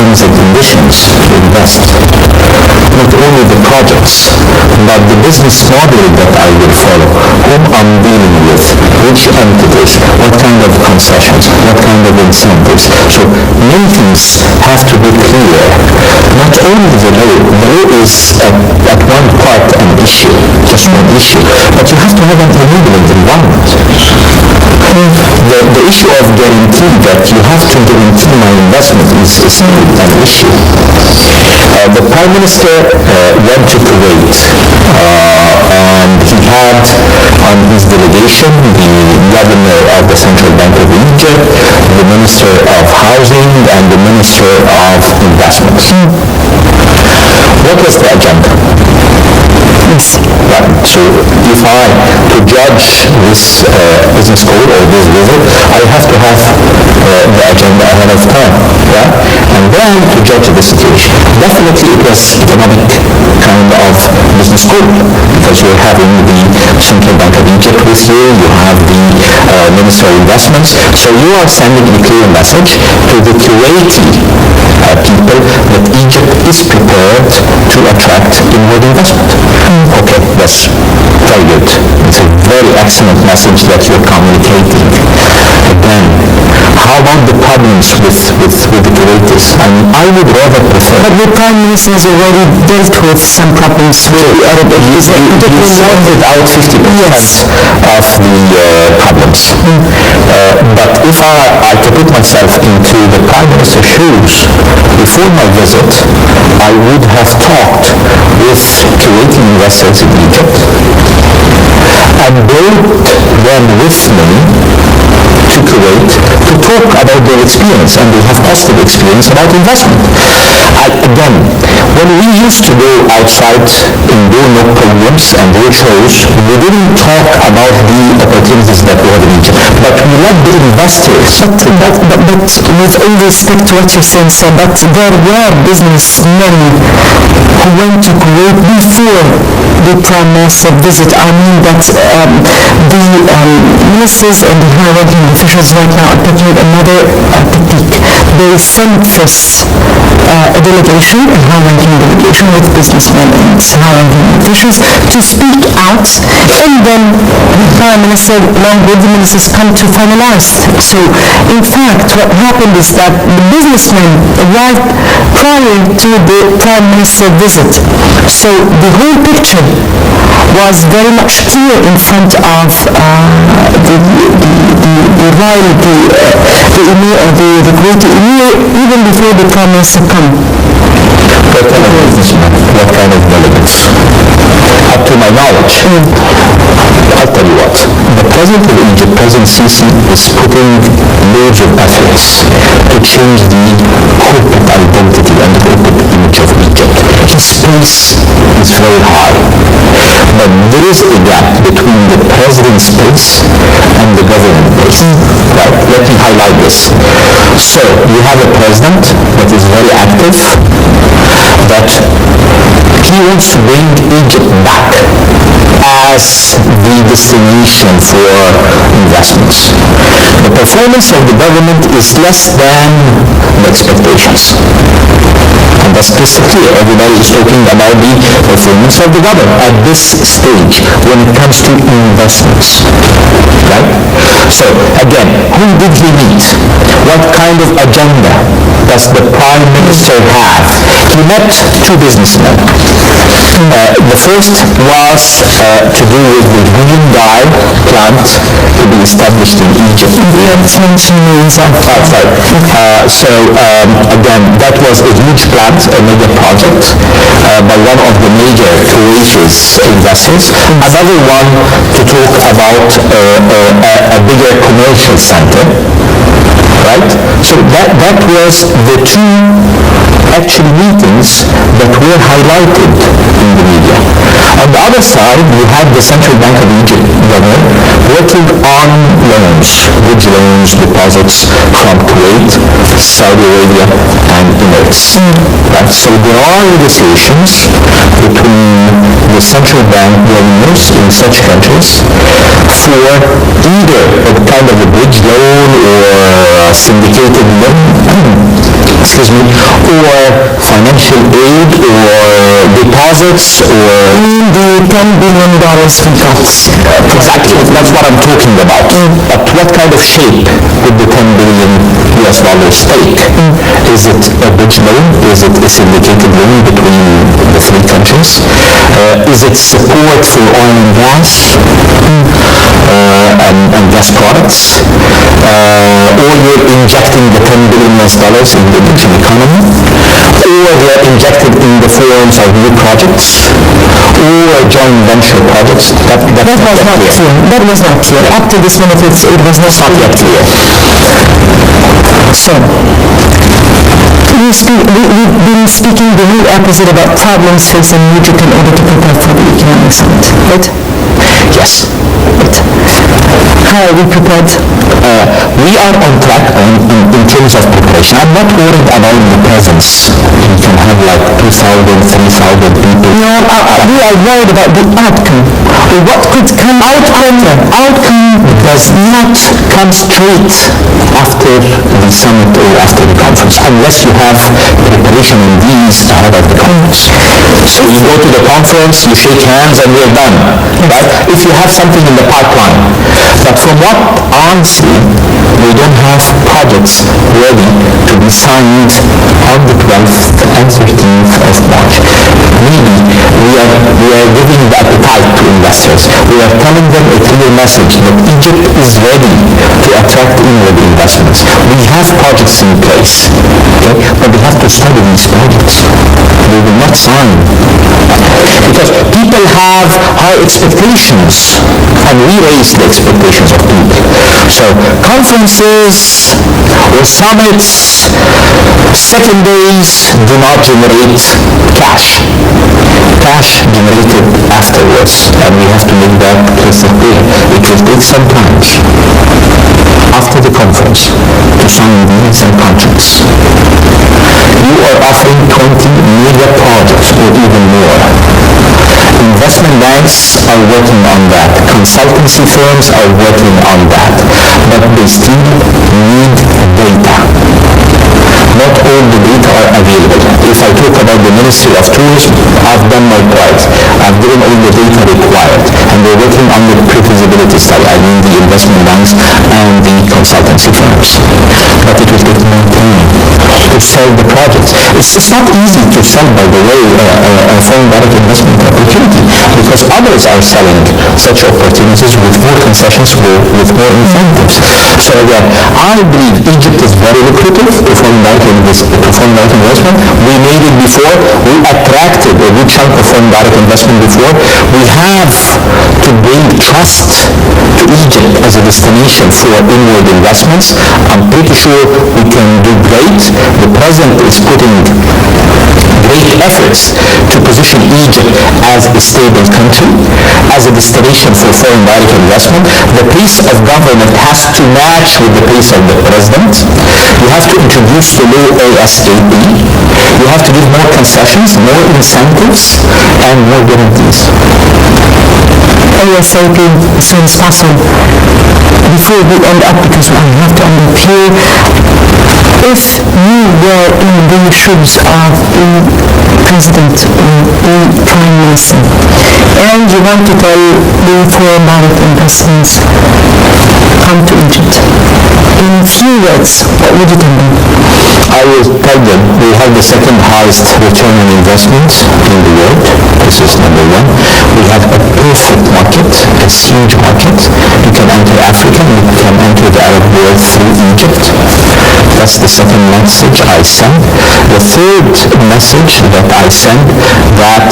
terms and conditions to invest. Not only the projects, but the business model that I will follow, whom I'm dealing with, which entities, what kind of concessions, what kind of incentives. So many things have to be clear. Not only the law is at one part an issue, just one issue, but you have to have an enabling environment. The issue of guarantee, that you have to guarantee my investment, is still an issue. The Prime Minister went to Kuwait, and he had on his delegation the Governor of the Central Bank of Egypt, the Minister of Housing, and the Minister of Investments. What was the agenda? Right. So if I to judge this business code or this visit, I have to have the agenda ahead of time, right? And then to judge the situation. Definitely it was economic kind of business code, because you're having the Central Bank of Egypt with you, you have the Minister of Investments, so you are sending a clear message to the Kuwaiti people that Egypt is prepared to attract inward investment. Okay, that's very good. It's a very excellent message that you're communicating. Again, how about the problems with the Kuwaitis? I mean, I would rather prefer... But the Prime Minister has already dealt with some problems with the Arab He sorted out 50% of the problems. But if I could put myself into the Prime Minister's shoes, before my visit, I would have talked with Kuwaiti investors in Egypt and brought them with me to Kuwait to talk about their experience, and they have positive experience about investment. Again, when we used to go outside in doing programs and roadshows, we didn't talk about the opportunities that we have in Egypt, but we let the investors. But with all respect to what you're saying, sir, but there were businessmen who went to Kuwait before the Prime Minister visit. I mean that the ministers and the high-ranking officials right now are taking another technique. They send first a delegation, a high-ranking delegation with businessmen and high-ranking officials to speak out, and then the Prime Minister along with the ministers come to finalize. So in fact what happened is that the businessmen arrived prior to the Prime Minister visit. So the whole picture was very much clear in front of the Kuwaiti Emir, even before the Prime Minister come. What kind of businessmen? What kind of delegates? Up to my knowledge, I'll tell you what. The President of Egypt, President Sisi, is putting loads of efforts to change the corporate identity and the corporate image of Egypt. His pace is very high. But there is a gap between the President's pace and the government pace. Right? Let me highlight this. So, you have a President that is very active, that he wants to bring Egypt back as the destination for investments. The performance of the government is less than the expectations. And that's crystal clear. Everybody is talking about the performance of the government at this stage when it comes to investments. Right? So, again, who did he meet? What kind of agenda does the Prime Minister have? He met two businessmen. The first was to do with the green dye plant to be established in Egypt. Again, that was a huge plant, a mega project by one of the major Kuwaiti's investors. Another one to talk about a bigger commercial center. Right? So that was the two actual meetings that were highlighted in the media. On the other side, we had the Central Bank of Egypt governor working on loans, bridge loans, deposits from Kuwait, Saudi Arabia, and Emirates. Right? So there are negotiations between the central bank governors in such countries for either a kind of a bridge loan or syndicated loan or financial aid or deposits or the $10 billion we got. exactly, that's what I'm talking about. But what kind of shape would the $10 billion US dollars take? Is it a bridge loan? Is it a syndicated loan between the three countries? Is it support for oil and gas and gas products? Or you're injecting the $10 billion US dollars in the Egyptian economy, or they're injected in the forms of new projects or joint venture projects. That was not clear. That was not clear. Up to this minute it was not yet clear. So we've been speaking the real opposite about problems facing Egypt in order to prepare for the economic summit, right? Yes. Right. How are we prepared? We are on track in terms of preparation. I'm not worried about the presence. You can have like 2,000, 3,000 people. No, we are worried about the outcome. What could come outcome does not come straight after the summit or after the conference, unless you have preparation in these ahead of the conference. So you go to the conference, you shake hands, and we're done. Right? If you have something in the pipeline. But from what I see, we don't have projects ready to be signed on the 12th and 13th of March. Maybe we are giving the appetite to investors. We are telling them a clear message that Egypt is ready to attract inward investments. We have projects in place, okay? But we have to study these projects. We will not sign. Because people have high expectations, and we raise the expectations of people. So conferences or summits, second days do not generate cash. Cash generated afterwards, and we have to make that crystal clear. It will take some time after the conference to sign deals and contracts. You are offering 20 mega projects or even more. Investment banks are working on that. Consultancy firms are working on that. But they still need data. Not all the data are available. If I talk about the Ministry of Tourism, I've done my part. I've given all the data required, and they're working on the pre-feasibility study. I mean the investment banks and the consultancy firms. But it will take more time to sell the projects. It's not easy to sell, by the way, a foreign direct investment opportunity, because others are selling such opportunities with more concessions, with more incentives. So again, I believe Egypt is very lucrative to foreign direct investment. We made it before. We attracted a good chunk of foreign direct investment before. We have to bring trust to Egypt as a destination for inward investments. I'm pretty sure we can do great. The President is putting great efforts to position Egypt as a stable country, as a destination for foreign direct investment. The pace of government has to match with the pace of the President. You have to introduce the law ASAP. You have to give more concessions, more incentives, and more guarantees. ASAP as soon as possible. Before we end up, because I have to end up here, if you were in the shoes of the President or the Prime Minister, and you want to tell the foreign direct investments, come to Egypt, in few words, what would you tell them? I will tell them we have the second highest return on investment in the world. This is number one. We have a perfect market, a huge market. You can enter Africa, you can enter the Arab world through Egypt. That's the second message I send. The third message that I send, that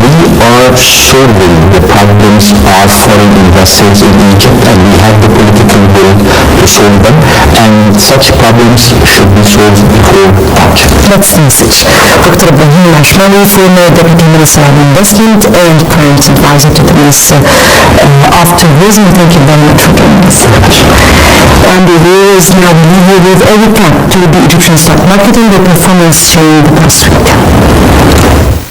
we are solving the problems of foreign investors in Egypt, and we have the political will to solve them, and such problems should be solved before March. That's the message. Dr. Ibrahim Ashmawy, former Deputy Minister of Investment and current advisor to the Minister of Tourism. Thank you very much for joining us. And the viewers, now we leave you with a recap to the Egyptian stock market and the performance during the past week.